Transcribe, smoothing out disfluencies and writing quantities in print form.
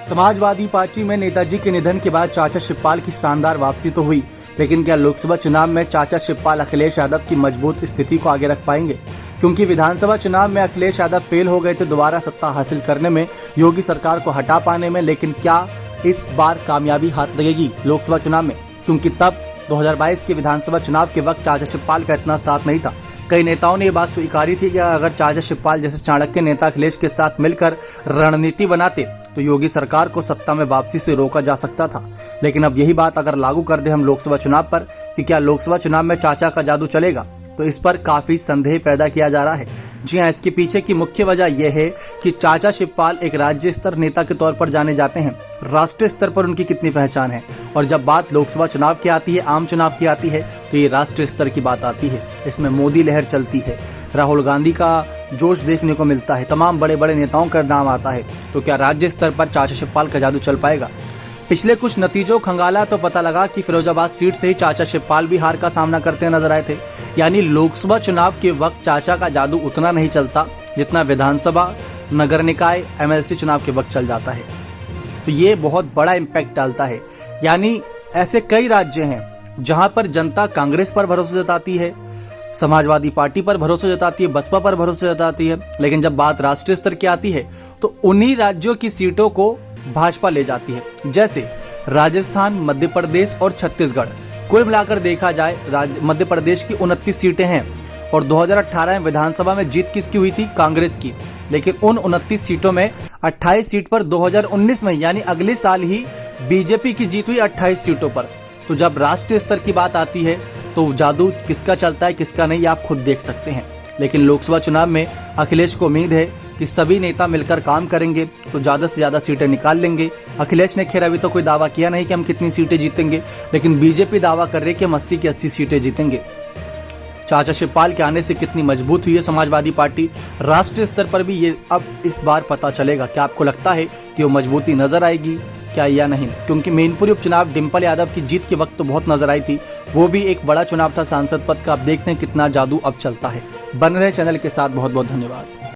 Samajwadi party में नेताजी के निधन के बाद चाचा शिवपाल की शानदार वापसी तो हुई, लेकिन क्या लोकसभा चुनाव में चाचा शिवपाल अखिलेश यादव की मजबूत स्थिति को आगे रख पाएंगे? क्योंकि विधानसभा चुनाव में अखिलेश यादव फेल हो गए थे दोबारा सत्ता हासिल करने में, योगी सरकार को हटा पाने में, लेकिन क्या इस बार कामयाबी हाथ लगेगी लोकसभा चुनाव में? क्योंकि तब 2022 के विधानसभा चुनाव के वक्त चाचा शिवपाल का इतना साथ नहीं था। कई नेताओं ने ये बात स्वीकारी थी कि अगर चाचा शिवपाल जैसे चाणक्य नेता अखिलेश के साथ मिलकर रणनीति बनाते तो योगी सरकार को सत्ता में वापसी से रोका जा सकता था। लेकिन अब यही बात अगर लागू कर दे हम लोकसभा चुनाव पर कि क्या लोकसभा चुनाव में चाचा का जादू चलेगा, तो इस पर काफी संदेह पैदा किया जा रहा है। जी हां, इसके पीछे की मुख्य वजह यह है कि चाचा शिवपाल एक राज्य स्तर नेता के तौर पर जाने जाते हैं, राष्ट्रीय स्तर पर उनकी कितनी पहचान है, और जब बात लोकसभा चुनाव की आती है, आम चुनाव की आती है, तो ये राष्ट्रीय स्तर की बात आती है। इसमें मोदी लहर चलती है, राहुल गांधी का जोश देखने को मिलता है, तमाम बड़े बड़े नेताओं का नाम आता है। तो क्या राज्य स्तर पर चाचा शिवपाल का जादू चल पाएगा? पिछले कुछ नतीजों खंगाला तो पता लगा कि फिरोजाबाद सीट से ही चाचा शिवपाल भी हार का सामना करते नजर आए थे। यानी लोकसभा चुनाव के वक्त चाचा का जादू उतना नहीं चलता जितना विधानसभा, नगर निकाय, एमएलसी चुनाव के वक्त चल जाता है। तो ये बहुत बड़ा इम्पैक्ट डालता है। यानी ऐसे कई राज्य हैं जहां पर जनता कांग्रेस पर भरोसा जताती है, समाजवादी पार्टी पर भरोसा जताती है, बसपा पर भरोसा जताती है, लेकिन जब बात राष्ट्रीय स्तर की आती है तो उन्हीं राज्यों की सीटों को भाजपा ले जाती है। जैसे राजस्थान, मध्य प्रदेश और छत्तीसगढ़। कुल मिलाकर देखा जाए मध्य प्रदेश की 29 सीटें हैं और 2018 में विधानसभा में जीत किसकी हुई थी? कांग्रेस की। लेकिन उन 29 सीटों में 28 सीट पर 2019 में यानी अगले साल ही बीजेपी की जीत हुई 28 सीटों पर। तो जब राष्ट्रीय स्तर की बात आती है तो जादू किसका चलता है किसका नहीं, आप खुद देख सकते हैं। लेकिन लोकसभा चुनाव में अखिलेश को उम्मीद है कि सभी नेता मिलकर काम करेंगे तो ज्यादा से ज्यादा सीटें निकाल लेंगे। अखिलेश ने खैर अभी तो कोई दावा किया नहीं कि हम कितनी सीटें जीतेंगे, लेकिन बीजेपी दावा कर रही है कि हम 80 की 80 सीटें जीतेंगे। चाचा शिवपाल के आने से कितनी मजबूत हुई है समाजवादी पार्टी, राष्ट्रीय स्तर पर भी ये अब इस बार पता चलेगा। क्या आपको लगता है कि वो मजबूती नजर आएगी क्या या नहीं? क्योंकि मैनपुरी उपचुनाव डिम्पल यादव की जीत के वक्त तो बहुत नजर आई थी, वो भी एक बड़ा चुनाव था सांसद पद का। अब देखते हैं कितना जादू अब चलता है। बन रहे चैनल के साथ बहुत बहुत धन्यवाद।